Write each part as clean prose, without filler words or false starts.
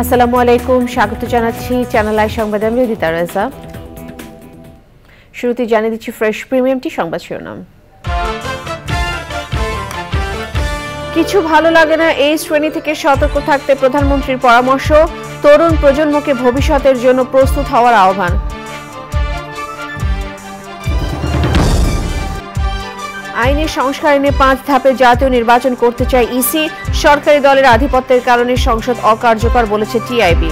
আসসালামু আলাইকুম, স্বাগত জানাচ্ছি চ্যানেল আই সংবাদে। আমি রিদিতা রেজা। শুরুতে জানিয়ে দিচ্ছি ফ্রেশ প্রিমিয়ামটি সংবাদ শিরোনাম। কিছু ভালো লাগে না এই শ্রেণী থেকে সতর্ক থাকতে প্রধানমন্ত্রীর পরামর্শ, তরুণ প্রজন্মকে ভবিষ্যতের জন্য প্রস্তুত হওয়ার আহ্বান। আইনের সংস্কার এনে 5 ধাপে জাতীয় নির্বাচন করতে চায় ইসি, সরকারি দলের আধিপত্যের কারণে সংসদ অকার্যকর বলেছে টিআইবি।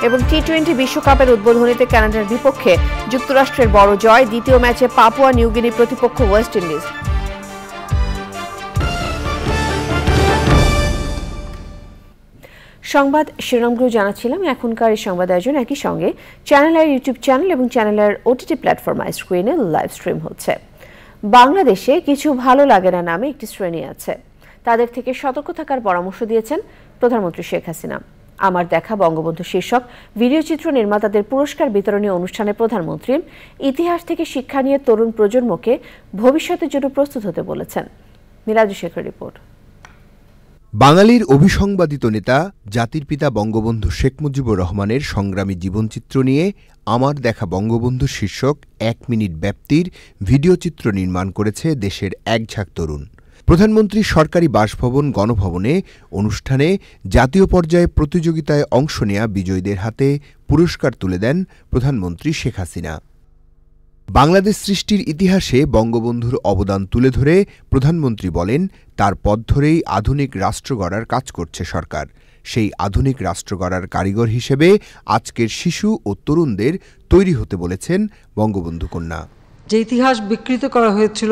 এবং টি-20 বিশ্বকাপের উদ্বোধনীতে কানাডার বিপক্ষে যুক্তরাষ্ট্রের বড় জয়, দ্বিতীয় ম্যাচে পাপুয়া নিউগিনির প্রতিপক্ষ ওয়েস্ট ইন্ডিজ। সংবাদ শিরোনামগুলো জানাচ্ছিলাম। এখনকার এই সংবাদ আয়োজন একই সঙ্গে চ্যানেলের ইউটিউব চ্যানেল এবং চ্যানেলের ওটিটি প্ল্যাটফর্ম স্ক্রিনে লাইভ স্ট্রিম হচ্ছে। বাংলাদেশে কিছু ভালো লাগে না নামে একটি শ্রেণী আছে, তাদের থেকে সতর্ক থাকার পরামর্শ দিয়েছেন প্রধানমন্ত্রী শেখ হাসিনা। আমার দেখা বঙ্গবন্ধু শীর্ষক ভিডিওচিত্র নির্মাতাদের পুরস্কার বিতরণী অনুষ্ঠানে প্রধানমন্ত্রী ইতিহাস থেকে শিক্ষা নিয়ে তরুণ প্রজন্মকে ভবিষ্যতের জন্য প্রস্তুত হতে বলেছেন। মিরাজু শেখের রিপোর্ট। বাঙালির অভিসংবাদিত নেতা জাতির পিতা বঙ্গবন্ধু শেখ মুজিবুর রহমানের সংগ্রামী জীবনচিত্র নিয়ে আমার দেখা বঙ্গবন্ধু শীর্ষক 1 মিনিট ব্যাপ্তির ভিডিওচিত্র নির্মাণ করেছে দেশের একঝাঁক তরুণ। প্রধানমন্ত্রী সরকারি বাসভবন গণভবনে অনুষ্ঠানে জাতীয় পর্যায়ে প্রতিযোগিতায় অংশ নেয়া বিজয়ীদের হাতে পুরস্কার তুলে দেন প্রধানমন্ত্রী শেখ হাসিনা। বাংলাদেশ সৃষ্টির ইতিহাসে বঙ্গবন্ধুর অবদান তুলে ধরে প্রধানমন্ত্রী বলেন, তার পথ ধরেই আধুনিক রাষ্ট্র গড়ার কাজ করছে সরকার। সেই আধুনিক রাষ্ট্র গড়ার কারিগর হিসেবে আজকের শিশু ও তরুণদের তৈরি হতে বলেছেন বঙ্গবন্ধু কন্যা। যে ইতিহাস বিকৃত করা হয়েছিল,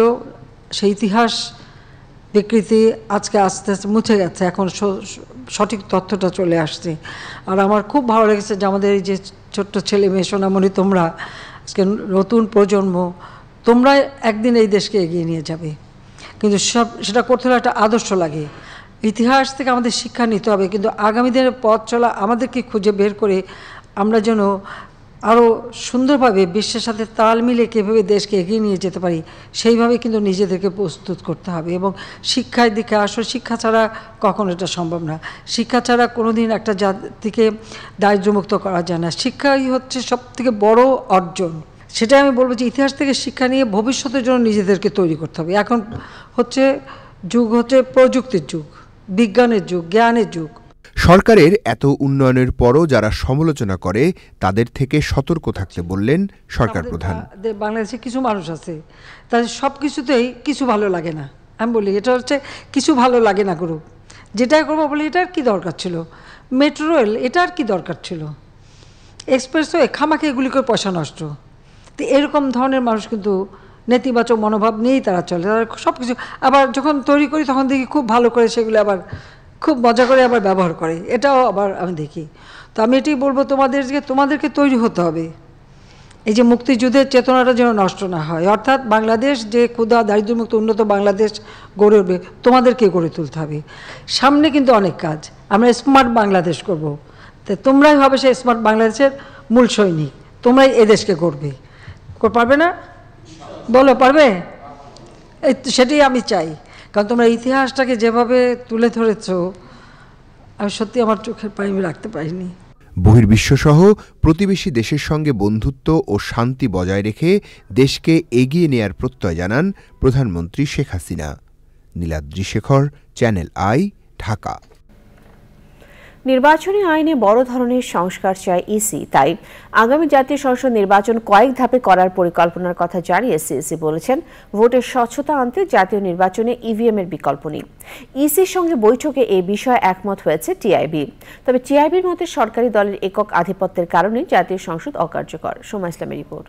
সেই ইতিহাস বিকৃতি আজকে আস্তে আস্তে মুছে গেছে, এখন সঠিক তথ্যটা চলে আসছে। আর আমার খুব ভালো লেগেছে যে আমাদের এই যে ছোট্ট ছেলে মেয়ে সোনামণি, তোমরা আজকে নতুন প্রজন্ম, তোমরা একদিন এই দেশকে এগিয়ে নিয়ে যাবে, কিন্তু সেটা করতে হলে একটা আদর্শ লাগে। ইতিহাস থেকে আমাদের শিক্ষা নিতে হবে, কিন্তু আগামী দিনের পথ চলা আমাদেরকে খুঁজে বের করে আমরা যেন আরও সুন্দরভাবে বিশ্বের সাথে তাল মিলে কীভাবে দেশকে এগিয়ে নিয়ে যেতে পারি, সেইভাবে কিন্তু নিজেদেরকে প্রস্তুত করতে হবে। এবং শিক্ষার দিকে আসলে শিক্ষা ছাড়া কখনো এটা সম্ভব না। শিক্ষা ছাড়া কোনো দিন একটা জাতিকে দারিদ্র্যমুক্ত করা যায় না। শিক্ষাই হচ্ছে সবথেকে বড় অর্জন। সেটাই আমি বলবো যে ইতিহাস থেকে শিক্ষা নিয়ে ভবিষ্যতের জন্য নিজেদেরকে তৈরি করতে হবে। এখন যুগ হচ্ছে প্রযুক্তির যুগ, বিজ্ঞানের যুগ, জ্ঞানের যুগ। সরকারের এত উন্নয়নের পরও যারা সমালোচনা করে তাদের থেকে সতর্ক থাকতে বললেন সরকার প্রধান। বাংলাদেশে কিছু মানুষ আছে, তাদের সব কিছুতেই কিছু ভালো লাগে না। আমি বলি এটা হচ্ছে কিছু ভালো লাগে না গ্রুপ। যেটাই করবো বলি এটার কি দরকার ছিল, মেট্রো রেল এটার কি দরকার ছিল, এক্সপ্রেসওয়ে খামাখে এগুলি করে পয়সা নষ্ট। তো এরকম ধরনের মানুষ কিন্তু নেতিবাচক মনোভাব নিয়েই তারা চলে। তারা সব কিছু আবার যখন তৈরি করি তখন দেখি খুব ভালো করে সেগুলো আবার খুব মজা করে আবার ব্যবহার করে, এটাও আবার আমি দেখি। তো আমি এটাই বলবো তোমাদেরকে তৈরি হতে হবে, এই যে মুক্তিযুদ্ধের চেতনাটা যেন নষ্ট না হয়। অর্থাৎ বাংলাদেশ যে ক্ষুধা দারিদ্র্যমুক্ত উন্নত বাংলাদেশ গড়ে উঠবে, তোমাদেরকে গড়ে তুলতে হবে। সামনে কিন্তু অনেক কাজ, আমরা স্মার্ট বাংলাদেশ করব। তো তোমরাই হবে সেই স্মার্ট বাংলাদেশের মূল সৈনিক, তোমরাই এদেশকে গড়বে। পারবে না? বলো পারবে? সেটাই আমি চাই, কারণ তোমরা ইতিহাসটাকে যেভাবে তুলে ধরেছ, আমি সত্যি আমার চোখের পানি রাখতে পারিনি। বহির্বিশ্বসহ প্রতিবেশী দেশের সঙ্গে বন্ধুত্ব ও শান্তি বজায় রেখে দেশকে এগিয়ে নেয়ার প্রত্যয় জানান প্রধানমন্ত্রী শেখ হাসিনা। Niladri Shekhar, channel I, Dhaka. নির্বাচনী আইনে বড় ধরনের সংস্কার চায় ইসি, তাই আগামী জাতীয় সংসদ নির্বাচন কয়েক ধাপে করার পরিকল্পনার কথা জানিয়ে ইসি বলেছেন, ভোটের স্বচ্ছতা আনতে জাতীয় নির্বাচনে ইভিএম এর বিকল্প নেই। ইসির সঙ্গে বৈঠকে এই বিষয়ে একমত হয়েছে টিআইবি। তবে টিআইবির মতে সরকারি দলের একক আধিপত্যের কারণে জাতীয় সংসদ অকার্যকর। সোমা ইসলামের রিপোর্ট।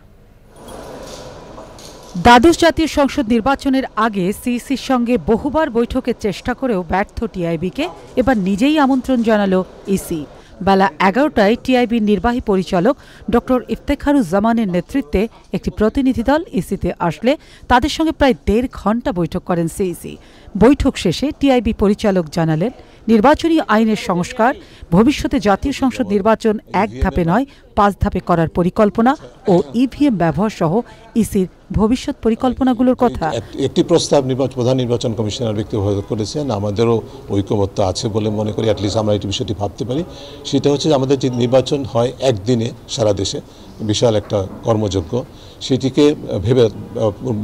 দ্বাদশ জাতীয় সংসদ নির্বাচনের আগে সিইসির সঙ্গে বহুবার বৈঠকের চেষ্টা করেও ব্যর্থ টিআইবিকে এবার নিজেই আমন্ত্রণ জানালো ইসি। বেলা 11টায় টিআইবির নির্বাহী পরিচালক ডক্টর ইফতেখারুজ্জামানের নেতৃত্বে একটি প্রতিনিধি দল ইসিতে আসলে তাদের সঙ্গে প্রায় 1.5 ঘণ্টা বৈঠক করেন সিইসি। বৈঠক শেষে টিআইবি পরিচালক জানালেন, নির্বাচনী আইনের সংস্কার, ভবিষ্যতে জাতীয় সংসদ নির্বাচন 1 ধাপে নয় 5 ধাপে করার পরিকল্পনা ও ইভিএম ব্যবহার সহ ইসির ভবিষ্যৎ পরিকল্পনাগুলোর কথা। একটি প্রস্তাব প্রধান নির্বাচন কমিশনার ব্যক্তিগত করেছেন, আমাদেরও ঐকমত্য আছে বলে মনে করি। অ্যাটলিস্ট আমরা এই বিষয়টি ভাবতে পারি। সেটা হচ্ছে যে আমাদের যে নির্বাচন হয় একদিনে সারা দেশে, বিশাল একটা কর্মযজ্ঞ, সেটিকে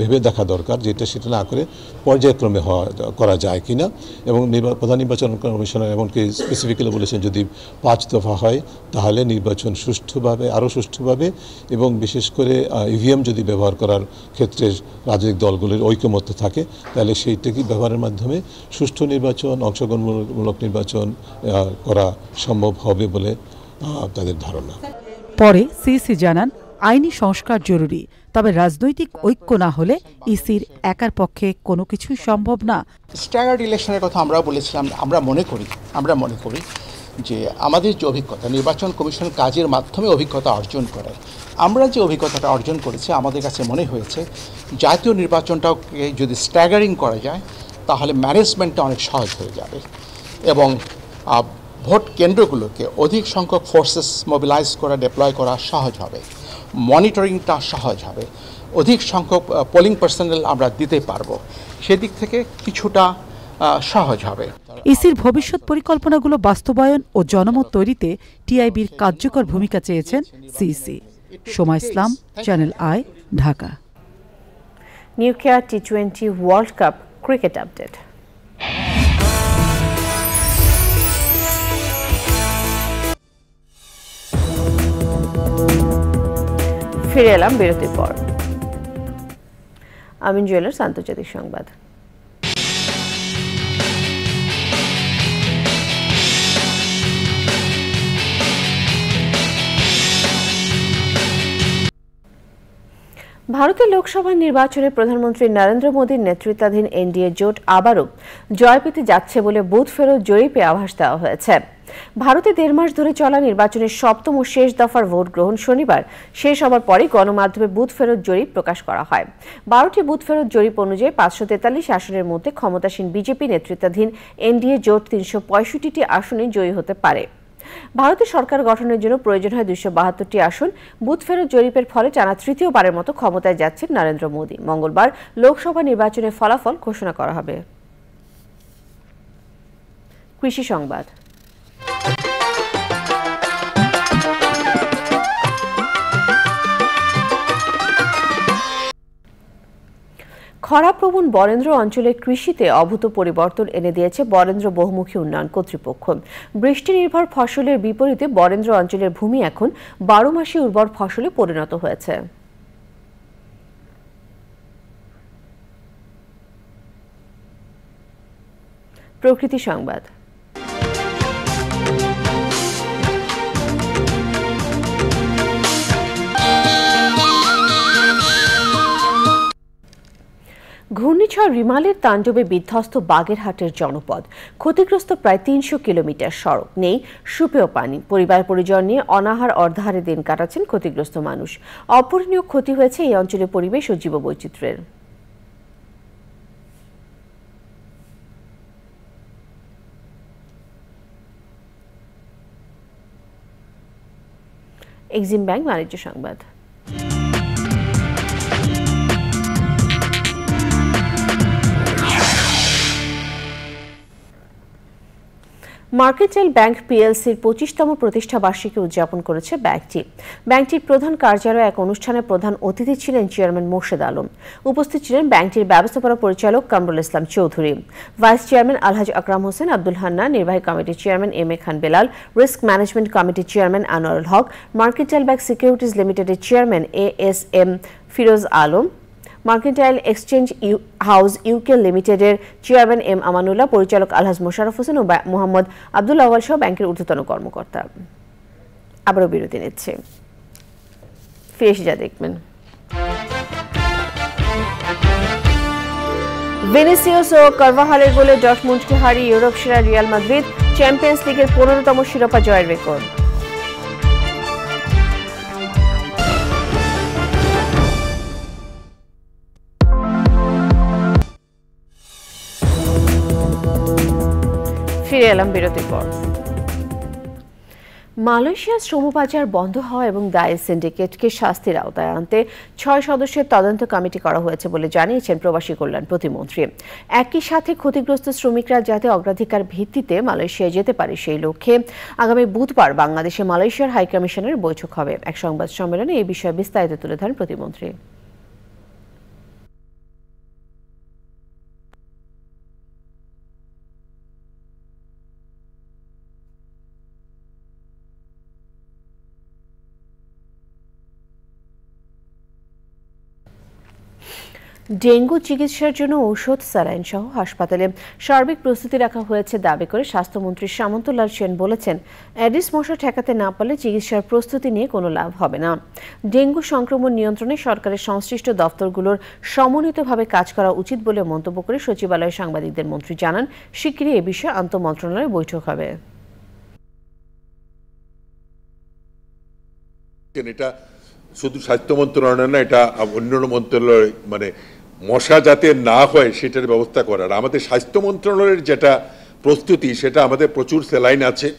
ভেবে দেখা দরকার, যেটা সেটা না করে পর্যায়ক্রমে করা যায় কিনা। এবং প্রধান নির্বাচন কমিশনার এমনকি স্পেসিফিক্যালি বলেছেন যদি 5 দফা হয় তাহলে নির্বাচন আরও সুষ্ঠুভাবে এবং বিশেষ করে ইভিএম যদি ব্যবহার করার ক্ষেত্রে রাজনৈতিক দলগুলির ঐকমত্য থাকে তাহলে সেইটাকে ব্যবহারের মাধ্যমে সুষ্ঠু নির্বাচন, অংশগ্রহণমূলক নির্বাচন করা সম্ভব হবে বলে তাদের ধারণা। পরে সিইসি জানান আইনি সংস্কার জরুরি, তবে রাজনৈতিক ঐক্য না হলে ইসির একার পক্ষে কোনো কিছুই সম্ভব না। স্ট্যাগার্ড ইলেকশনের কথা আমরা বলেছিলাম। আমরা মনে করি যে আমাদের যে অভিজ্ঞতা, নির্বাচন কমিশন কাজের মাধ্যমে অভিজ্ঞতা অর্জন করে, আমরা যে অভিজ্ঞতাটা অর্জন করেছি আমাদের কাছে মনে হয়েছে জাতীয় নির্বাচনটাকে যদি স্ট্যাগারিং করা যায় তাহলে ম্যানেজমেন্টটা অনেক সহজ হয়ে যাবে এবং ভোট কেন্দ্রগুলোকে অধিক সংখ্যক ফোর্সেস মোবিলাইজ করা, ডিপ্লয় করা সহজ হবে, মনিটরিংটা সহজ হবে, অধিক সংখ্যক পোলিং পার্সোনেল আমরা দিতে পারবো, সেদিক থেকে কিছুটা সহজ হবে। ইসির ভবিষ্যৎ পরিকল্পনাগুলো বাস্তবায়ন ও জনমত তৈরিতে টিআইবির কার্যকর ভূমিকা চেয়েছেন CEC. Soma Islam, channel I, Dhaka. Newcare টি20 ওয়ার্ল্ড কাপ ক্রিকেট আপডেট। ফিরে এলাম বিরতির পর। আমিন জুয়েলার্স আন্তর্জাতিক সংবাদ। ভারতের লোকসভা নির্বাচনে প্রধানমন্ত্রী নরেন্দ্র মোদীর নেতৃত্বাধীন এনডিএ জোট আবারও জয় পেতে যাচ্ছে বলে বুথ ফেরত জরিপে আভাস দেওয়া হয়েছে। ভারতে 1.5 মাস ধরে চলা নির্বাচনের 7ম ও শেষ দফার ভোট গ্রহণ শনিবার শেষ হবার পরে গণমাধ্যমে বুথ ফেরত জরিপ প্রকাশ করা হয়। 12টি বুথ ফেরত জরিপ অনুযায়ী 543 আসনের মধ্যে ক্ষমতাসীন বিজেপি নেতৃত্বাধীন এনডিএ জোট 365টি আসনে জয়ী হতে পারে। ভারতের সরকার গঠনের জন্য প্রয়োজন হয় 272টি আসন। বুথ ফেরত জরিপের ফলে টানা তৃতীয়বারের মতো ক্ষমতায় যাচ্ছেন নরেন্দ্র মোদী। মঙ্গলবার লোকসভা নির্বাচনের ফলাফল ঘোষণা করা হবে। কৃষি সংবাদ। খরাপ্রবণ বরেন্দ্র অঞ্চলের কৃষিতে অভূত পরিবর্তন এনে দিয়েছে বরেন্দ্র বহুমুখী উন্নয়ন কর্তৃপক্ষ। বৃষ্টি নির্ভর ফসলের বিপরীতে বরেন্দ্র অঞ্চলের ভূমি এখন 12 মাসে উর্বর ফসলে পরিণত হয়েছে। প্রকৃতি সংবাদ। ঘূর্ণিঝড় রিমালের তাণ্ডবে বিধ্বস্ত বাগেরহাটের জনপদ। ক্ষতিগ্রস্ত প্রায় 300 কিলোমিটার সড়ক, নেই সুপেয় পানি। পরিবার পরিজন নিয়ে অনাহার অর্ধাহারে দিন কাটাচ্ছেন ক্ষতিগ্রস্ত মানুষ। অপূরণীয় ক্ষতি হয়েছে এই অঞ্চলের পরিবেশ ও জীববৈচিত্র্যের। এক্সিম ব্যাংক বাণিজ্য সংবাদ। মার্কেন্টাইল ব্যাংক পিএলসির 25তম প্রতিষ্ঠা বার্ষিকী উদযাপন করেছে ব্যাংকটি। ব্যাংকটির প্রধান কার্যালয়ে এক অনুষ্ঠানে প্রধান অতিথি ছিলেন চেয়ারম্যান মোর্শেদ আলম। উপস্থিত ছিলেন ব্যাংকটির ব্যবস্থাপনা পরিচালক কামরুল ইসলাম চৌধুরী, ভাইস চেয়ারম্যান আলহাজ আকরাম হোসেন আব্দুল হান্নান, নির্বাহী কমিটির chairman M A Khan Belal, risk management কমিটির chairman Anwarul Haque, mercantile bank securities লিমিটেডের chairman ASM Firoz Alam, mercantile exchange house UK লিমিটেডের চেয়ারম্যান এম আমানুল্লাহ, পরিচালক আলহাজ মোশাররফ হোসেন ও মোহাম্মদ আব্দুল আওয়াল সহ ব্যাংকের ঊর্ধ্বতন কর্মকর্তা। আবারও বিরতি নিচ্ছে, ফিরে এসে যা দেখবেন। ভিনিসিয়াস ও কারভাহালের গোলে ডর্টমুন্ডকে হারিয়ে ইউরোপ সেরা রিয়াল মাদ্রিদ, চ্যাম্পিয়ন্স লিগের 15তম শিরোপা জয়ের রেকর্ড। ফিরে এলাম বিরতির পর। মালয়েশিয়ার শ্রম পাচার বন্ধ হওয়া এবং দায়ের সিন্ডিকেটকে শাস্তির আওতায় আনতে 6 সদস্যের তদন্ত কমিটি করা হয়েছে বলে জানিয়েছেন প্রবাসী কল্যাণ প্রতিমন্ত্রী। একই সাথে ক্ষতিগ্রস্ত শ্রমিকরা যাতে অগ্রাধিকার ভিত্তিতে মালয়েশিয়ায় যেতে পারে সেই লক্ষ্যে আগামী বুধবার বাংলাদেশে মালয়েশিয়ার হাইকমিশনের বৈঠক হবে। এক সংবাদ সম্মেলনে এই বিষয়ে বিস্তারিত তুলে ধরেন প্রতিমন্ত্রী। ডেঙ্গু চিকিৎসার জন্য ঔষধ, স্যালাইন সহ হাসপাতালে সার্বিক প্রস্তুতি রাখা হয়েছে দাবি করে স্বাস্থ্যমন্ত্রী সামন্তলাল সেন বলেছেন, অ্যাডিস মশা ঠেকাতে না পারলে চিকিৎসার প্রস্তুতি নিয়ে কোনো লাভ হবে না। ডেঙ্গু সংক্রমণ নিয়ন্ত্রণে সরকারের সংশ্লিষ্ট দপ্তরগুলোর সমন্বিতভাবে কাজ করা উচিত বলে মন্তব্য করে সচিবালয়ে সাংবাদিকদের মন্ত্রী জানান, শিগগিরই এ বিষয়ে আন্তঃমন্ত্রণালয়ে বৈঠক হবে। এটা শুধু স্বাস্থ্য মন্ত্রণালয় না, এটা অন্যান্য মন্ত্রণালয়, মানে মশা যাতে না হয় সেটার ব্যবস্থা করার। আমাদের স্বাস্থ্য মন্ত্রণালয়ের যেটা প্রস্তুতি, সেটা আমাদের প্রচুর স্যালাইন আছে।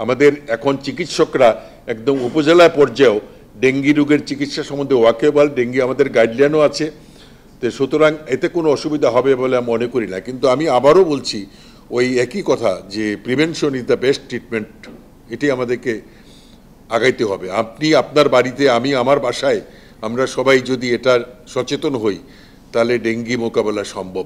আমাদের এখন চিকিৎসকরা একদম উপজেলা পর্যায়েও ডেঙ্গি রোগের চিকিৎসা সম্বন্ধে ওয়াকেবল, ডেঙ্গি আমাদের গাইডলাইনও আছে। তো সুতরাং এতে কোনো অসুবিধা হবে বলে আমি মনে করি না। কিন্তু আমি আবারও বলছি ওই একই কথা যে prevention is the best treatment, এটি আমাদেরকে আগাইতে হবে। আপনি আপনার বাড়িতে, আমি আমার বাসায়, আমরা সবাই যদি এটা সচেতন হই তাহলে ডেঙ্গি মোকাবেলা সম্ভব।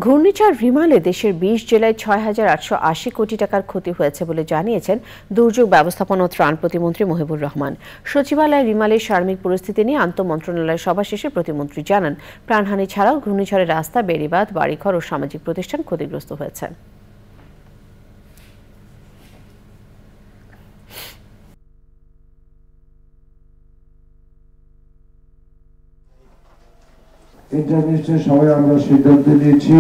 ঘূর্ণিঝড় রিমালে দেশের 20 জেলায় 6,880 কোটি টাকার ক্ষতি হয়েছে বলে জানিয়েছেন দুর্যোগ ব্যবস্থাপনা ও ত্রাণ প্রতিমন্ত্রী মহিবুর রহমান। সচিবালয়ে রিমালের সার্বিক পরিস্থিতি নিয়ে আন্তঃমন্ত্রণালয় সভা শেষে প্রতিমন্ত্রী জানান, প্রাণহানি ছাড়াও ঘূর্ণিঝড়ের রাস্তা, বেড়িবাঁধ, বাড়িঘর ও সামাজিক প্রতিষ্ঠান ক্ষতিগ্রস্ত হয়েছে। ইন্টারমিনিস্ট্রের সবাই আমরা সিদ্ধান্ত নিয়েছি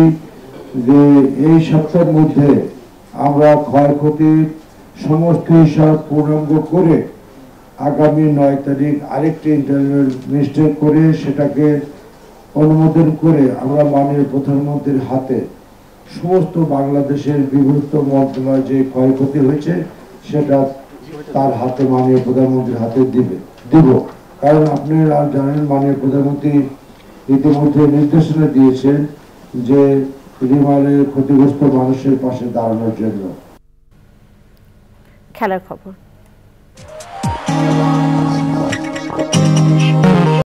যে এই সপ্তাহের মধ্যে আমরা ক্ষয়ক্ষতির সমস্ত হিসাব পূর্ণাঙ্গ করে আগামী 9 তারিখ আরেকটি ইন্টারমিনিস্ট্রেট করে সেটাকে অনুমোদন করে আমরা মাননীয় প্রধানমন্ত্রীর হাতে সমস্ত বাংলাদেশের বিভক্ত মন্ত্রণালয় যে ক্ষয়ক্ষতি হয়েছে সেটা তার হাতে, মাননীয় প্রধানমন্ত্রীর হাতে দিব। কারণ আপনারা জানেন মাননীয় প্রধানমন্ত্রী ইতিমধ্যে নির্দেশনা দিয়েছেন যে রিমালের ক্ষতিগ্রস্ত মানুষের পাশে দাঁড়ানোর জন্য। খেলার খবর।